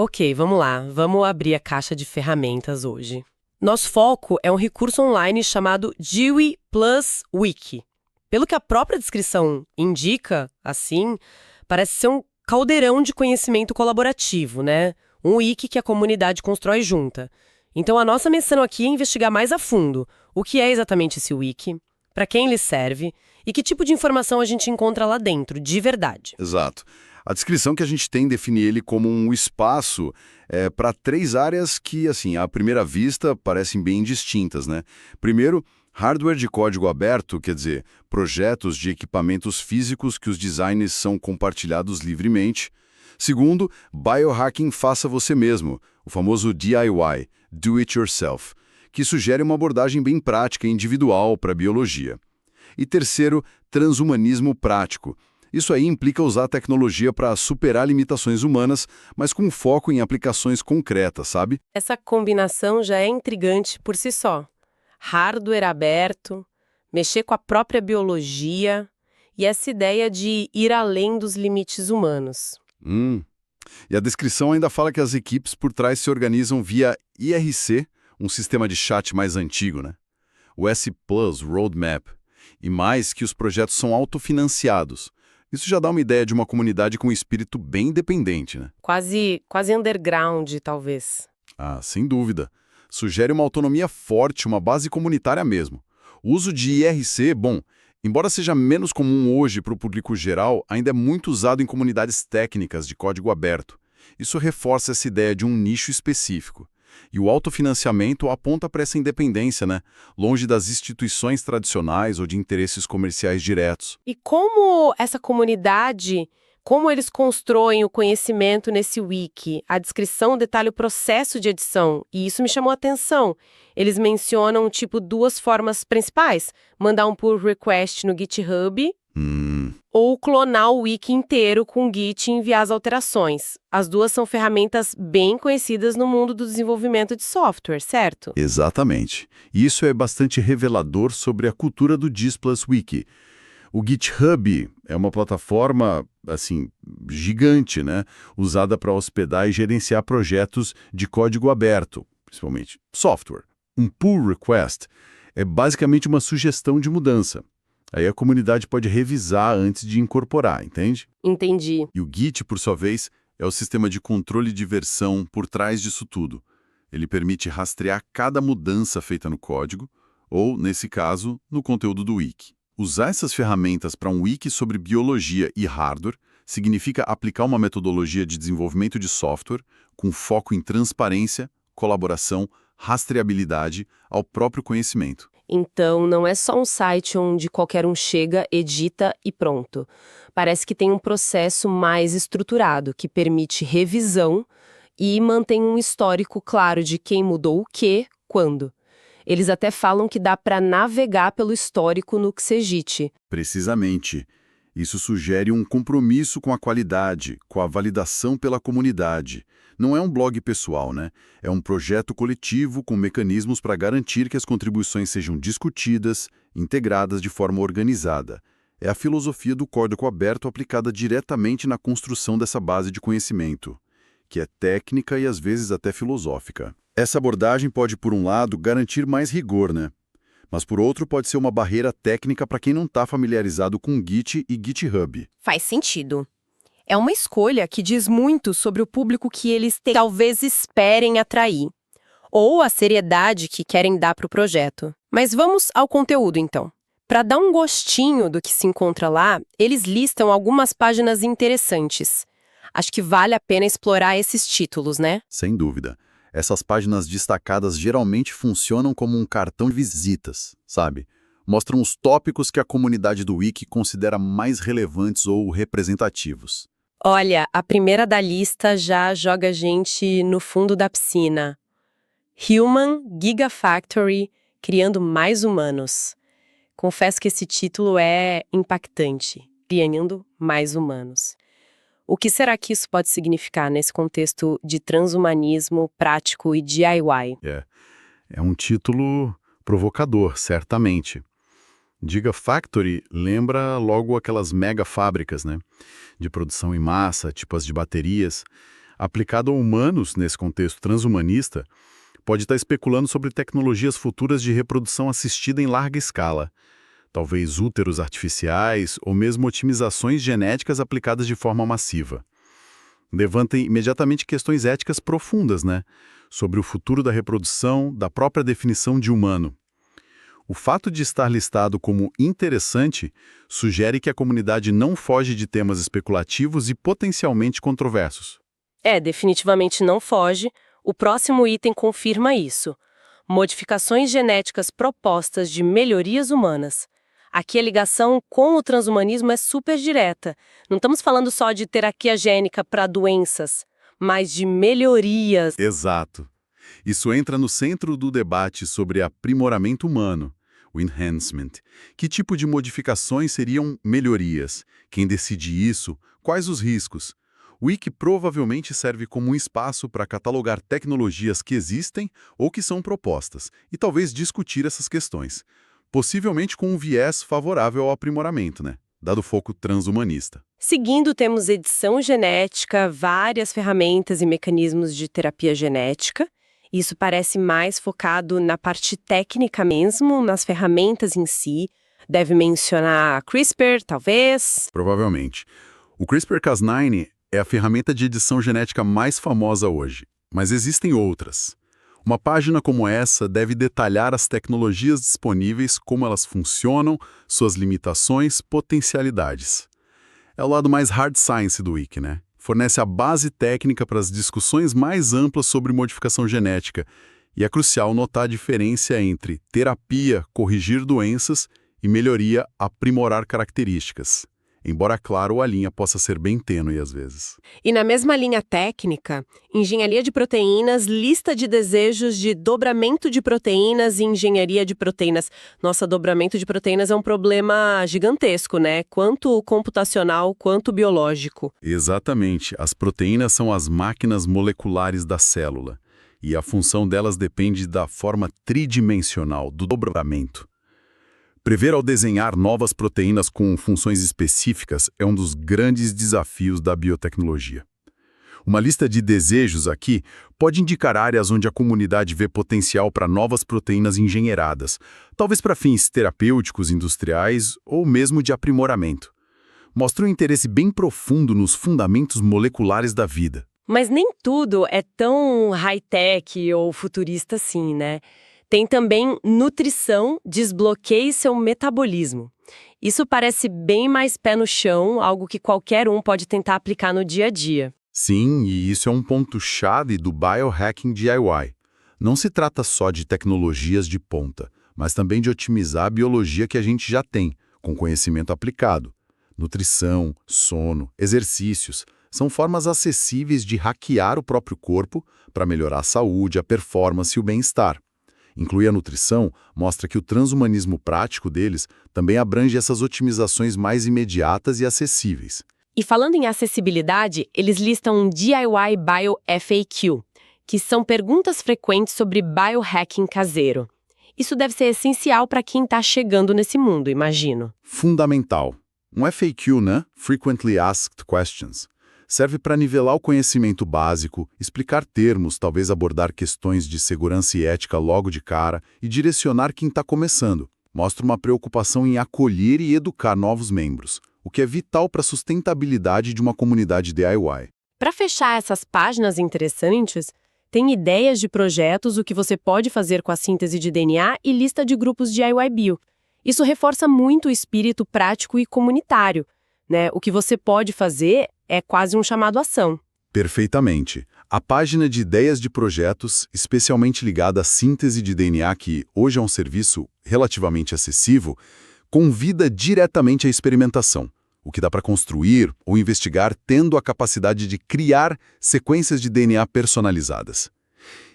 Ok, vamos lá. Vamos abrir a caixa de ferramentas hoje. Nosso foco é um recurso online chamado GUI Plus Wiki. Pelo que a própria descrição indica, assim, parece ser um caldeirão de conhecimento colaborativo, né? Um wiki que a comunidade constrói junta. Então a nossa missão aqui é investigar mais a fundo o que é exatamente esse wiki, para quem ele serve e que tipo de informação a gente encontra lá dentro, de verdade. Exato. A descrição que a gente tem define ele como um espaço para três áreas que, assim, à primeira vista, parecem bem distintas, né? Primeiro, hardware de código aberto, quer dizer, projetos de equipamentos físicos que os designers são compartilhados livremente. Segundo, biohacking faça você mesmo, o famoso DIY, Do It Yourself, que sugere uma abordagem bem prática e individual para a biologia. E terceiro, transhumanismo prático. Isso aí implica usar a tecnologia para superar limitações humanas, mas com foco em aplicações concretas, sabe? Essa combinação já é intrigante por si só. Hardware aberto, mexer com a própria biologia e essa ideia de ir além dos limites humanos. E a descrição ainda fala que as equipes por trás se organizam via IRC, um sistema de chat mais antigo, né? O S Plus Roadmap. E mais que os projetos são autofinanciados. Isso já dá uma ideia de uma comunidade com um espírito bem independente, né? Quase underground, talvez. Ah, sem dúvida. Sugere uma autonomia forte, uma base comunitária mesmo. O uso de IRC, bom, embora seja menos comum hoje para o público geral, ainda é muito usado em comunidades técnicas de código aberto. Isso reforça essa ideia de um nicho específico. E o autofinanciamento aponta para essa independência, né? Longe das instituições tradicionais ou de interesses comerciais diretos. E como essa comunidade, como eles constroem o conhecimento nesse wiki? A descrição detalha o processo de edição, e isso me chamou a atenção. Eles mencionam, duas formas principais: mandar um pull request no GitHub ou clonar o wiki inteiro com o Git e enviar as alterações. As duas são ferramentas bem conhecidas no mundo do desenvolvimento de software, certo? Exatamente. E isso é bastante revelador sobre a cultura do Git Plus Wiki. O GitHub é uma plataforma, assim, gigante, né? Usada para hospedar e gerenciar projetos de código aberto, principalmente software. Um pull request é basicamente uma sugestão de mudança. Aí a comunidade pode revisar antes de incorporar, entende? Entendi. E o Git, por sua vez, é o sistema de controle de versão por trás disso tudo. Ele permite rastrear cada mudança feita no código, ou, nesse caso, no conteúdo do wiki. Usar essas ferramentas para um wiki sobre biologia e hardware significa aplicar uma metodologia de desenvolvimento de software com foco em transparência, colaboração, rastreabilidade ao próprio conhecimento. Então, não é só um site onde qualquer um chega, edita e pronto. Parece que tem um processo mais estruturado, que permite revisão e mantém um histórico claro de quem mudou o quê, quando. Eles até falam que dá para navegar pelo histórico no Xegit. Precisamente. Isso sugere um compromisso com a qualidade, com a validação pela comunidade. Não é um blog pessoal, né? É um projeto coletivo com mecanismos para garantir que as contribuições sejam discutidas, integradas de forma organizada. É a filosofia do código aberto aplicada diretamente na construção dessa base de conhecimento, que é técnica e às vezes até filosófica. Essa abordagem pode, por um lado, garantir mais rigor, né? Mas, por outro, pode ser uma barreira técnica para quem não está familiarizado com Git e GitHub. Faz sentido. É uma escolha que diz muito sobre o público que eles talvez esperem atrair, ou a seriedade que querem dar para o projeto. Mas vamos ao conteúdo, então. Para dar um gostinho do que se encontra lá, eles listam algumas páginas interessantes. Acho que vale a pena explorar esses títulos, né? Sem dúvida. Essas páginas destacadas geralmente funcionam como um cartão de visitas, sabe? Mostram os tópicos que a comunidade do Wiki considera mais relevantes ou representativos. Olha, a primeira da lista já joga a gente no fundo da piscina. Human Gigafactory, criando mais humanos. Confesso que esse título é impactante. Criando mais humanos. O que será que isso pode significar nesse contexto de transhumanismo prático e DIY? É um título provocador, certamente. Gigafactory lembra logo aquelas mega fábricas, né? De produção em massa, tipo as de baterias. Aplicado a humanos, nesse contexto transhumanista, pode estar especulando sobre tecnologias futuras de reprodução assistida em larga escala. Talvez úteros artificiais ou mesmo otimizações genéticas aplicadas de forma massiva. Levanta imediatamente questões éticas profundas, né? Sobre o futuro da reprodução, da própria definição de humano. O fato de estar listado como interessante sugere que a comunidade não foge de temas especulativos e potencialmente controversos. Definitivamente não foge. O próximo item confirma isso. Modificações genéticas propostas de melhorias humanas. Aqui a ligação com o transhumanismo é super direta. Não estamos falando só de terapia gênica para doenças, mas de melhorias. Exato. Isso entra no centro do debate sobre aprimoramento humano, o enhancement. Que tipo de modificações seriam melhorias? Quem decide isso? Quais os riscos? O Wiki provavelmente serve como um espaço para catalogar tecnologias que existem ou que são propostas, e talvez discutir essas questões. Possivelmente com um viés favorável ao aprimoramento, né? Dado o foco transhumanista. Seguindo, temos edição genética, várias ferramentas e mecanismos de terapia genética. Isso parece mais focado na parte técnica mesmo, nas ferramentas em si. Deve mencionar a CRISPR, talvez? Provavelmente. O CRISPR-Cas9 é a ferramenta de edição genética mais famosa hoje, mas existem outras. Uma página como essa deve detalhar as tecnologias disponíveis, como elas funcionam, suas limitações, potencialidades. É o lado mais hard science do Wiki, né? Fornece a base técnica para as discussões mais amplas sobre modificação genética, e é crucial notar a diferença entre terapia, corrigir doenças, e melhoria, aprimorar características. Embora, claro, a linha possa ser bem tênue às vezes. E na mesma linha técnica, engenharia de proteínas, lista de desejos de dobramento de proteínas e engenharia de proteínas. Nossa, dobramento de proteínas é um problema gigantesco, né? Quanto computacional, quanto biológico. Exatamente. As proteínas são as máquinas moleculares da célula, e a função delas depende da forma tridimensional do dobramento. Prever ao desenhar novas proteínas com funções específicas é um dos grandes desafios da biotecnologia. Uma lista de desejos aqui pode indicar áreas onde a comunidade vê potencial para novas proteínas engenheiradas, talvez para fins terapêuticos, industriais ou mesmo de aprimoramento. Mostra um interesse bem profundo nos fundamentos moleculares da vida. Mas nem tudo é tão high-tech ou futurista assim, né? Tem também nutrição, desbloqueie seu metabolismo. Isso parece bem mais pé no chão, algo que qualquer um pode tentar aplicar no dia a dia. Sim, e isso é um ponto-chave do biohacking DIY. Não se trata só de tecnologias de ponta, mas também de otimizar a biologia que a gente já tem, com conhecimento aplicado. Nutrição, sono, exercícios são formas acessíveis de hackear o próprio corpo para melhorar a saúde, a performance e o bem-estar. Incluir a nutrição mostra que o transhumanismo prático deles também abrange essas otimizações mais imediatas e acessíveis. E falando em acessibilidade, eles listam um DIY Bio FAQ, que são perguntas frequentes sobre biohacking caseiro. Isso deve ser essencial para quem está chegando nesse mundo, imagino. Fundamental. Um FAQ, né? Frequently Asked Questions. Serve para nivelar o conhecimento básico, explicar termos, talvez abordar questões de segurança e ética logo de cara e direcionar quem está começando. Mostra uma preocupação em acolher e educar novos membros, o que é vital para a sustentabilidade de uma comunidade DIY. Para fechar essas páginas interessantes, tem ideias de projetos, o que você pode fazer com a síntese de DNA e lista de grupos DIY Bio. Isso reforça muito o espírito prático e comunitário, né? O que você pode fazer é quase um chamado à ação. Perfeitamente. A página de ideias de projetos, especialmente ligada à síntese de DNA, que hoje é um serviço relativamente acessível, convida diretamente à experimentação, o que dá para construir ou investigar tendo a capacidade de criar sequências de DNA personalizadas.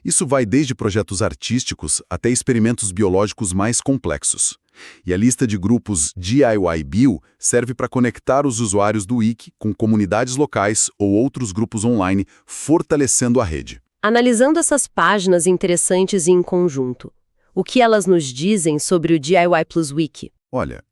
Isso vai desde projetos artísticos até experimentos biológicos mais complexos. E a lista de grupos DIY Bio serve para conectar os usuários do Wiki com comunidades locais ou outros grupos online, fortalecendo a rede. Analisando essas páginas interessantes em conjunto, o que elas nos dizem sobre o DIY Plus Wiki? Olha,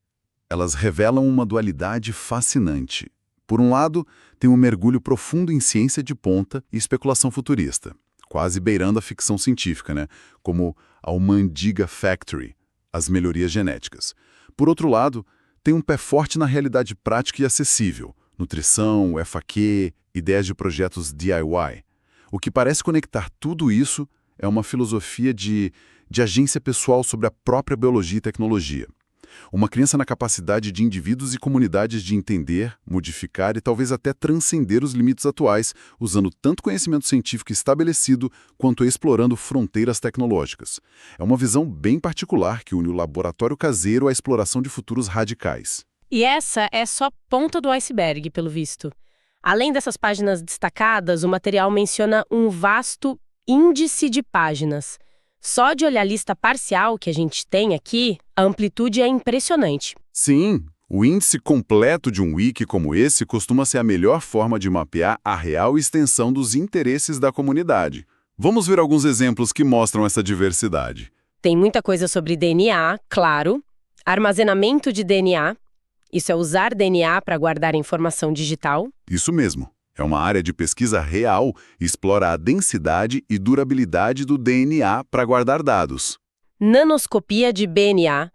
elas revelam uma dualidade fascinante. Por um lado, tem um mergulho profundo em ciência de ponta e especulação futurista, quase beirando a ficção científica, né? Como a Human Factory, as melhorias genéticas. Por outro lado, tem um pé forte na realidade prática e acessível, nutrição, FAQ, ideias de projetos DIY. O que parece conectar tudo isso é uma filosofia de agência pessoal sobre a própria biologia e tecnologia. Uma crença na capacidade de indivíduos e comunidades de entender, modificar e talvez até transcender os limites atuais, usando tanto conhecimento científico estabelecido quanto explorando fronteiras tecnológicas. É uma visão bem particular que une o laboratório caseiro à exploração de futuros radicais. E essa é só a ponta do iceberg, pelo visto. Além dessas páginas destacadas, o material menciona um vasto índice de páginas. Só de olhar a lista parcial que a gente tem aqui, a amplitude é impressionante. Sim, o índice completo de um wiki como esse costuma ser a melhor forma de mapear a real extensão dos interesses da comunidade. Vamos ver alguns exemplos que mostram essa diversidade. Tem muita coisa sobre DNA, claro, armazenamento de DNA, isso é usar DNA para guardar informação digital. Isso mesmo. É uma área de pesquisa real e explora a densidade e durabilidade do DNA para guardar dados. Nanoscopia de BNA,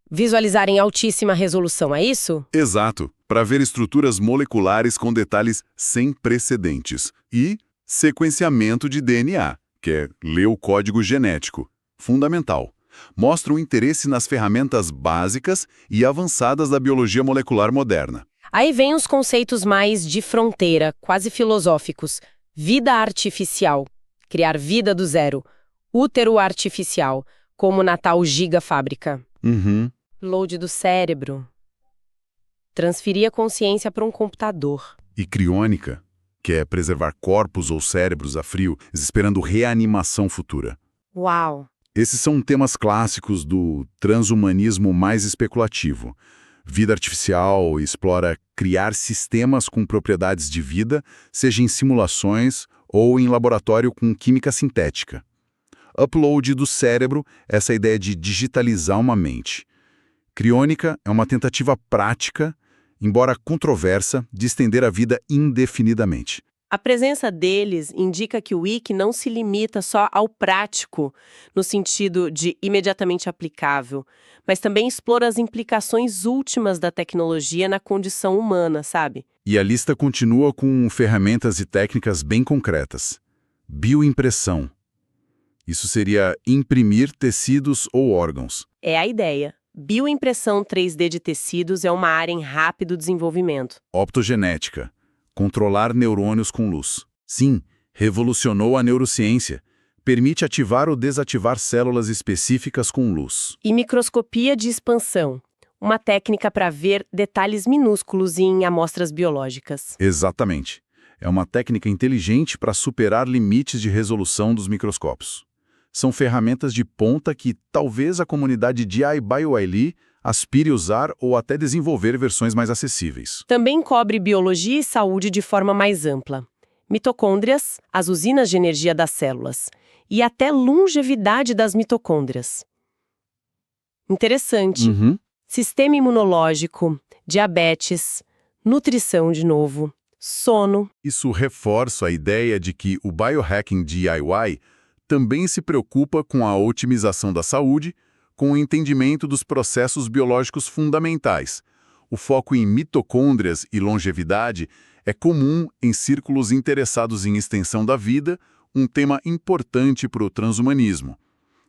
visualizar em altíssima resolução, é isso? Exato, para ver estruturas moleculares com detalhes sem precedentes. E sequenciamento de DNA, que é ler o código genético. Fundamental. Mostra um interesse nas ferramentas básicas e avançadas da biologia molecular moderna. Aí vem os conceitos mais de fronteira, quase filosóficos. Vida artificial, criar vida do zero. Útero artificial, como na tal gigafábrica. Load do cérebro. Transferir a consciência para um computador. E criônica, que é preservar corpos ou cérebros a frio, esperando reanimação futura. Uau! Esses são temas clássicos do transhumanismo mais especulativo. Vida artificial explora criar sistemas com propriedades de vida, seja em simulações ou em laboratório com química sintética. Upload do cérebro, essa ideia de digitalizar uma mente. Criônica é uma tentativa prática, embora controversa, de estender a vida indefinidamente. A presença deles indica que o wiki não se limita só ao prático, no sentido de imediatamente aplicável, mas também explora as implicações últimas da tecnologia na condição humana, sabe? E a lista continua com ferramentas e técnicas bem concretas. Bioimpressão. Isso seria imprimir tecidos ou órgãos. É a ideia. Bioimpressão 3D de tecidos é uma área em rápido desenvolvimento. Optogenética. Controlar neurônios com luz. Sim, revolucionou a neurociência. Permite ativar ou desativar células específicas com luz. E microscopia de expansão, uma técnica para ver detalhes minúsculos em amostras biológicas. Exatamente. É uma técnica inteligente para superar limites de resolução dos microscópios. São ferramentas de ponta que talvez a comunidade DIY aspire usar ou até desenvolver versões mais acessíveis. Também cobre biologia e saúde de forma mais ampla. Mitocôndrias, as usinas de energia das células, e até longevidade das mitocôndrias. Interessante. Sistema imunológico, diabetes, nutrição de novo, sono. Isso reforça a ideia de que o biohacking DIY também se preocupa com a otimização da saúde, com o entendimento dos processos biológicos fundamentais. O foco em mitocôndrias e longevidade é comum em círculos interessados em extensão da vida, um tema importante para o transhumanismo.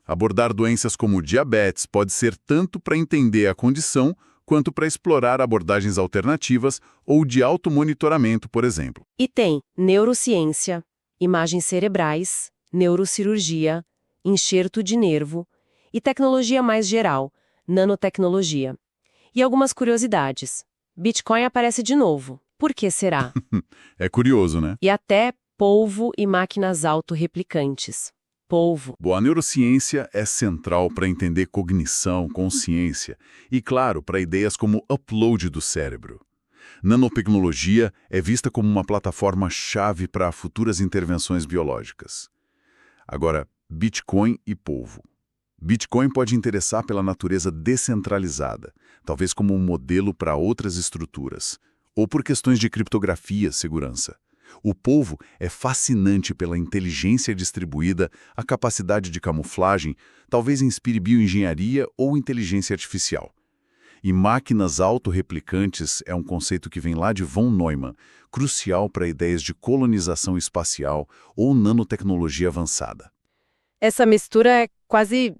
Abordar doenças como diabetes pode ser tanto para entender a condição, quanto para explorar abordagens alternativas ou de automonitoramento, por exemplo. E tem neurociência, imagens cerebrais, neurocirurgia, enxerto de nervo e tecnologia mais geral, nanotecnologia. E algumas curiosidades. Bitcoin aparece de novo. Por que será? É curioso, né? E até polvo e máquinas autorreplicantes. Polvo. A neurociência é central para entender cognição, consciência e, claro, para ideias como upload do cérebro. Nanotecnologia é vista como uma plataforma-chave para futuras intervenções biológicas. Agora, Bitcoin e polvo. Bitcoin pode interessar pela natureza descentralizada, talvez como um modelo para outras estruturas, ou por questões de criptografia, segurança. O polvo é fascinante pela inteligência distribuída, a capacidade de camuflagem, talvez inspire bioengenharia ou inteligência artificial. E máquinas autorreplicantes é um conceito que vem lá de von Neumann, crucial para ideias de colonização espacial ou nanotecnologia avançada. Essa mistura é quase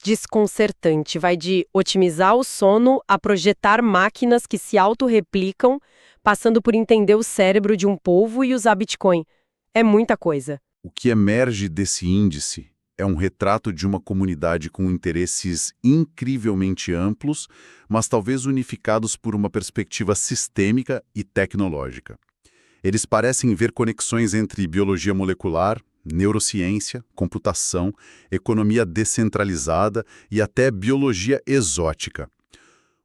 desconcertante. Vai de otimizar o sono a projetar máquinas que se autorreplicam, passando por entender o cérebro de um polvo e usar Bitcoin. É muita coisa. O que emerge desse índice é um retrato de uma comunidade com interesses incrivelmente amplos, mas talvez unificados por uma perspectiva sistêmica e tecnológica. Eles parecem ver conexões entre biologia molecular, neurociência, computação, economia descentralizada e até biologia exótica.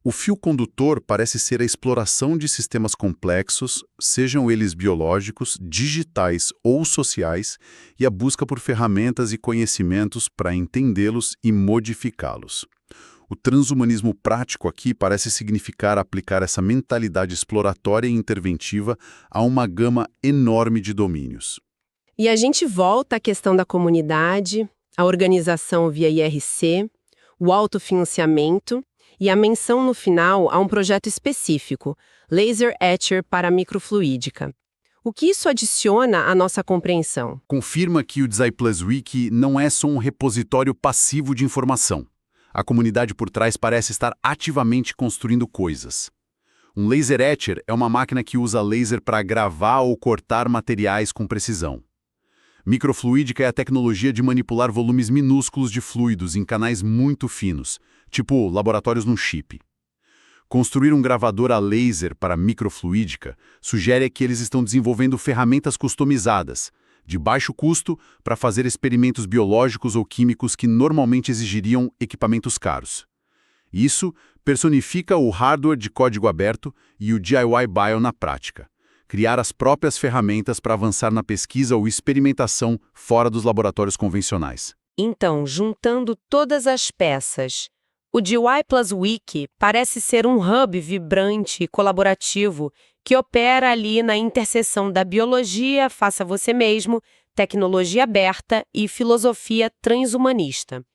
O fio condutor parece ser a exploração de sistemas complexos, sejam eles biológicos, digitais ou sociais, e a busca por ferramentas e conhecimentos para entendê-los e modificá-los. O transhumanismo prático aqui parece significar aplicar essa mentalidade exploratória e interventiva a uma gama enorme de domínios. E a gente volta à questão da comunidade, a organização via IRC, o autofinanciamento e a menção no final a um projeto específico, Laser Etcher para microfluídica. O que isso adiciona à nossa compreensão? Confirma que o DesiPlusWiki não é só um repositório passivo de informação. A comunidade por trás parece estar ativamente construindo coisas. Um laser etcher é uma máquina que usa laser para gravar ou cortar materiais com precisão. Microfluídica é a tecnologia de manipular volumes minúsculos de fluidos em canais muito finos, tipo laboratórios num chip. Construir um gravador a laser para microfluídica sugere que eles estão desenvolvendo ferramentas customizadas, de baixo custo, para fazer experimentos biológicos ou químicos que normalmente exigiriam equipamentos caros. Isso personifica o hardware de código aberto e o DIY Bio na prática. Criar as próprias ferramentas para avançar na pesquisa ou experimentação fora dos laboratórios convencionais. Então, juntando todas as peças, o DesiPlusWiki parece ser um hub vibrante e colaborativo que opera ali na interseção da biologia, faça você mesmo, tecnologia aberta e filosofia transhumanista.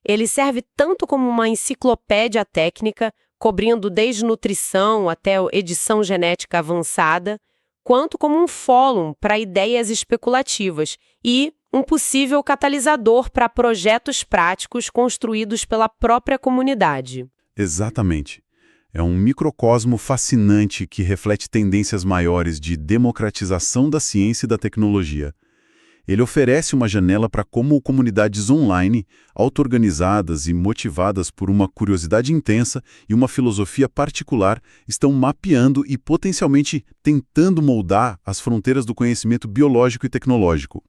Ele serve tanto como uma enciclopédia técnica, cobrindo desde nutrição até edição genética avançada, quanto como um fórum para ideias especulativas e um possível catalisador para projetos práticos construídos pela própria comunidade. Exatamente. É um microcosmo fascinante que reflete tendências maiores de democratização da ciência e da tecnologia. Ele oferece uma janela para como comunidades online, auto-organizadas e motivadas por uma curiosidade intensa e uma filosofia particular, estão mapeando e potencialmente tentando moldar as fronteiras do conhecimento biológico e tecnológico.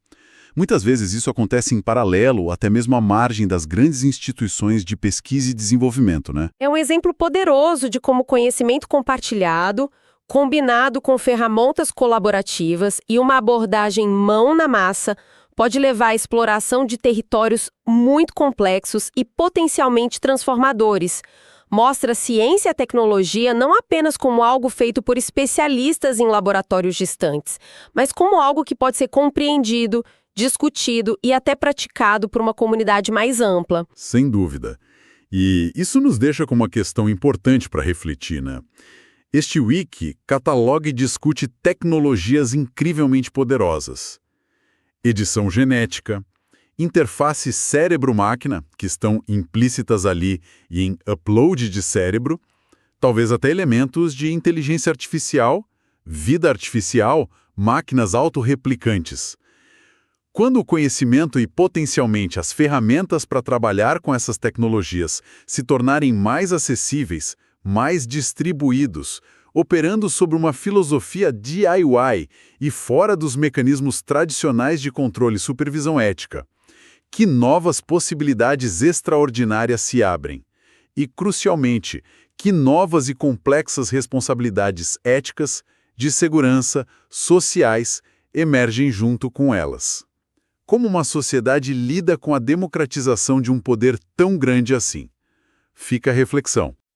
Muitas vezes isso acontece em paralelo ou até mesmo à margem das grandes instituições de pesquisa e desenvolvimento, né? É um exemplo poderoso de como conhecimento compartilhado, combinado com ferramentas colaborativas e uma abordagem mão na massa, pode levar à exploração de territórios muito complexos e potencialmente transformadores. Mostra a ciência e a tecnologia não apenas como algo feito por especialistas em laboratórios distantes, mas como algo que pode ser compreendido, discutido e até praticado por uma comunidade mais ampla. Sem dúvida. E isso nos deixa com uma questão importante para refletir, né? Este wiki cataloga e discute tecnologias incrivelmente poderosas. Edição genética, interface cérebro-máquina, que estão implícitas ali e em upload de cérebro, talvez até elementos de inteligência artificial, vida artificial, máquinas autorreplicantes. Quando o conhecimento e potencialmente as ferramentas para trabalhar com essas tecnologias se tornarem mais acessíveis, mais distribuídos, operando sobre uma filosofia DIY e fora dos mecanismos tradicionais de controle e supervisão ética, que novas possibilidades extraordinárias se abrem? E, crucialmente, que novas e complexas responsabilidades éticas, de segurança, sociais, emergem junto com elas? Como uma sociedade lida com a democratização de um poder tão grande assim? Fica a reflexão.